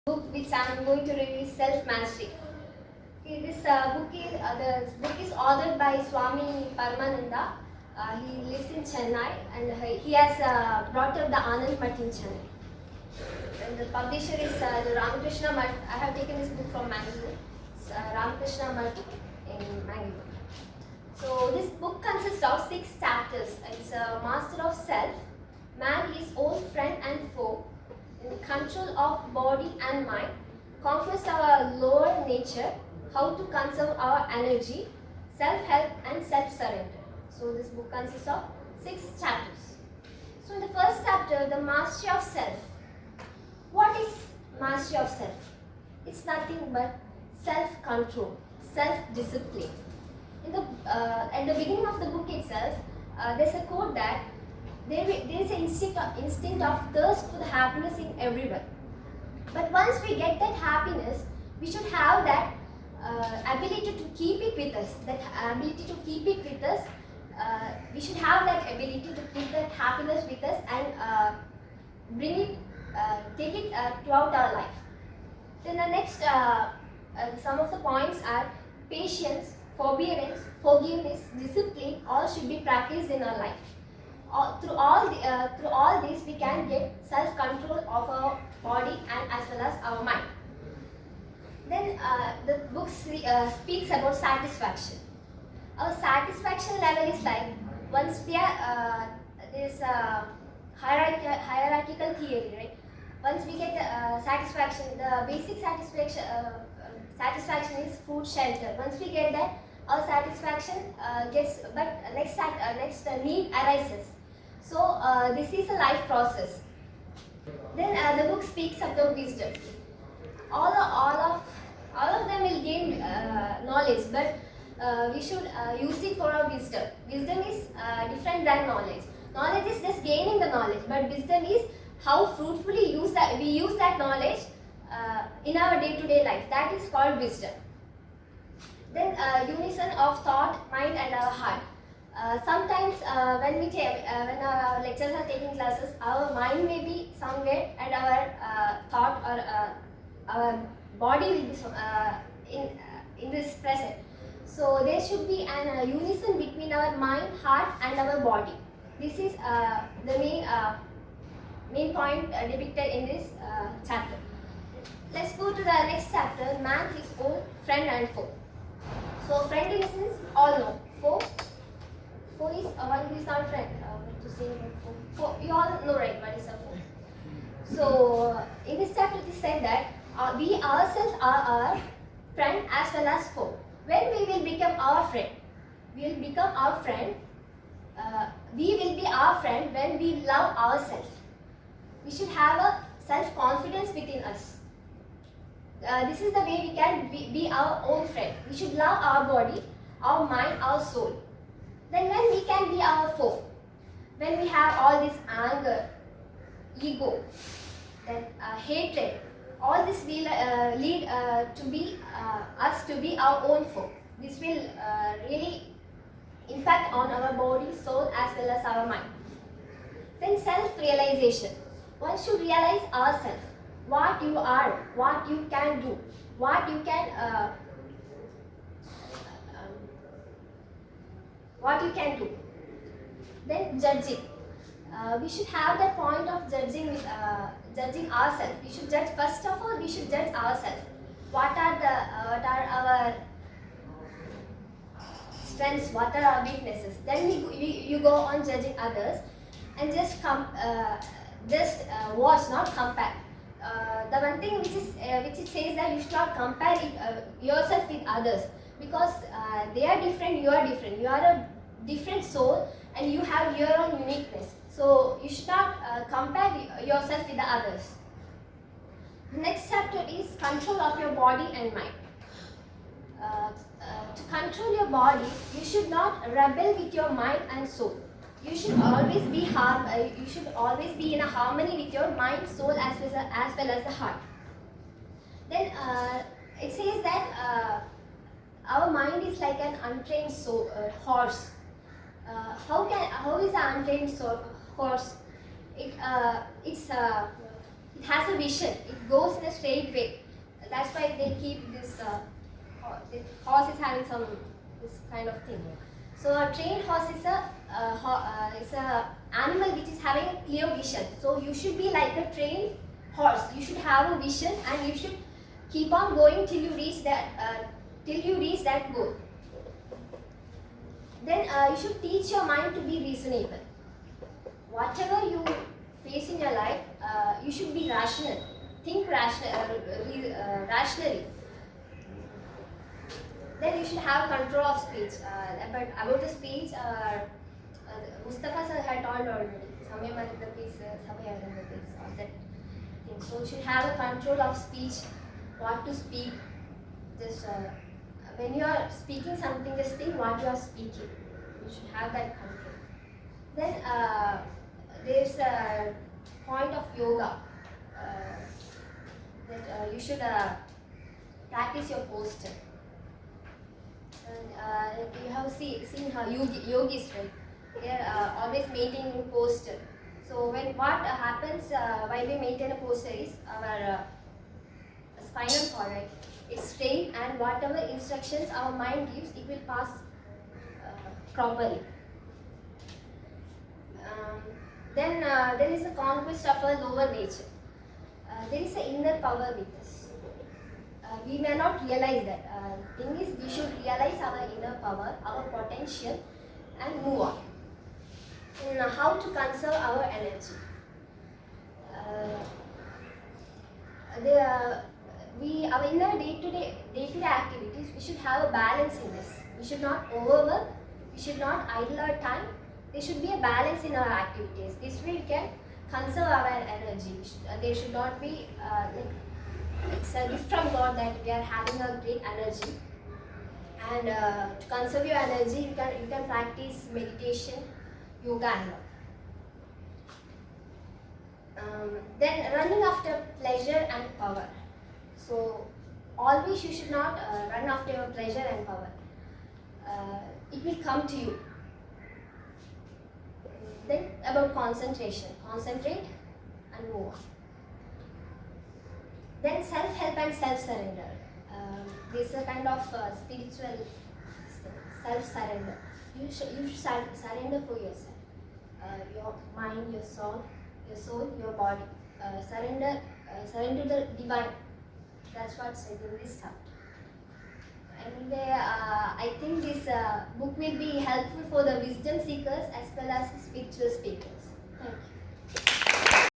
Book which I am going to review is Self Mastery. Okay, this book is authored by Swamy Paramananda. He lives in Chennai and he has brought up the Anand Mutt in Chennai. And the publisher is the Ramakrishna Mutt. I have taken this book from Mangalore. It's Ramakrishna Mutt in Mangalore. So this book consists of 6 chapters. It's a master of self, man his own friend and foe, in control of body and mind, conquest our lower nature, how to conserve our energy, self-help and self-surrender. So this book consists of 6 chapters. So in the first chapter, the mastery of self. What is mastery of self? It's nothing but self-control, self-discipline. At the beginning of the book itself, there's a quote that there is an instinct of thirst for the happiness in everyone. But once we get that happiness, we should have that ability to keep it with us. We should have that ability to keep that happiness with us and take it throughout our life. Then the next, some of the points are patience, forbearance, forgiveness, discipline. All should be practiced in our life. Through all this, we can get self-control of our body and as well as our mind. Then the book speaks about satisfaction. Our satisfaction level is like, once we are this hierarchical theory, right? Once we get satisfaction, the basic satisfaction is food, shelter. Once we get that, our satisfaction gets, but next need arises. So this is a life process. Then the book speaks about wisdom. All of them will gain knowledge, but we should use it for our wisdom. Wisdom is different than knowledge. Knowledge is just gaining the knowledge, but wisdom is how fruitfully we use that knowledge in our day-to-day life. That is called wisdom. Then unison of thought, mind and our heart. Sometimes when our lecturers are taking classes, our mind may be somewhere and our thought or our body will be in this present. So there should be an unison between our mind, heart and our body. This is the main point depicted in this chapter. Let's go to the next chapter, man, his own friend and foe. So friend in a sense, all know. Foe is one who is not friend. To say foe, you all know, right, what is a foe. So in this chapter it is said that we ourselves are our friend as well as foe. When we will become our friend, we will be our friend when we love ourselves. We should have a self-confidence within us. This is the way we can be our own friend. We should love our body, our mind, our soul. Then when we can be our foe, when we have all this anger, ego, then hatred, all this will lead us to be our own foe. This will really impact on our body, soul as well as our mind. Then self-realization. One should realize ourselves, what you are, what you can do, what you can do. Then judging. We should have that point of judging ourselves. We should judge, first of all, we should judge ourselves. What are our strengths? What are our weaknesses? Then you go on judging others and just watch, not compare. The one thing which it says that you should not compare yourself with others, because they are different, you are different. You are a different soul and you have your own uniqueness. So you should not compare yourself with the others. The next chapter is control of your body and mind. To control your body, you should not rebel with your mind and soul. You should always be in a harmony with your mind, soul as well as the heart. Then it says that our mind is like an untrained horse. How is an untrained horse? It it has a vision. It goes in a straight way. That's why they keep this. The horse is having some this kind of thing. So a trained horse is a animal which is having a clear vision. So you should be like a trained horse. You should have a vision and you should keep on going till you reach that goal. Then you should teach your mind to be reasonable. Whatever you face in your life, you should be rational. Think rationally. Then you should have control of speech. But about the speech, Mustafa sir had told already. All that thing. So you should have a control of speech, what to speak. Just when you are speaking something, just think what you are speaking. You should have that control. Then there's a point of yoga that you should practice your posture. And you have seen how yogis, right? They are always maintaining posture. So what happens while we maintain a posture is our spinal cord, right? It's straight, and whatever instructions our mind gives, it will pass properly. Then there is a conquest of a lower nature. There is an inner power with us. We may not realize that. Thing is, we should realize our inner power, our potential, and move on. And how to conserve our energy. Our inner day-to-day activities, we should have a balance in this. We should not overwork. We should not idle our time. There should be a balance in our activities. This way we can conserve our energy. There should not be it's a gift from God that we are having a great energy. And to conserve your energy, you can practice meditation, yoga, and all. Then running after pleasure and power. So always you should not run after your pleasure and power. It will come to you. Then about concentration. Concentrate and move on. Then self-help and self-surrender. This is a kind of spiritual self-surrender. You should surrender for yourself. Your mind, your soul, your body. Surrender to the divine. That's what's said in this chapter. Anyway, I think this book will be helpful for the wisdom seekers as well as spiritual speakers.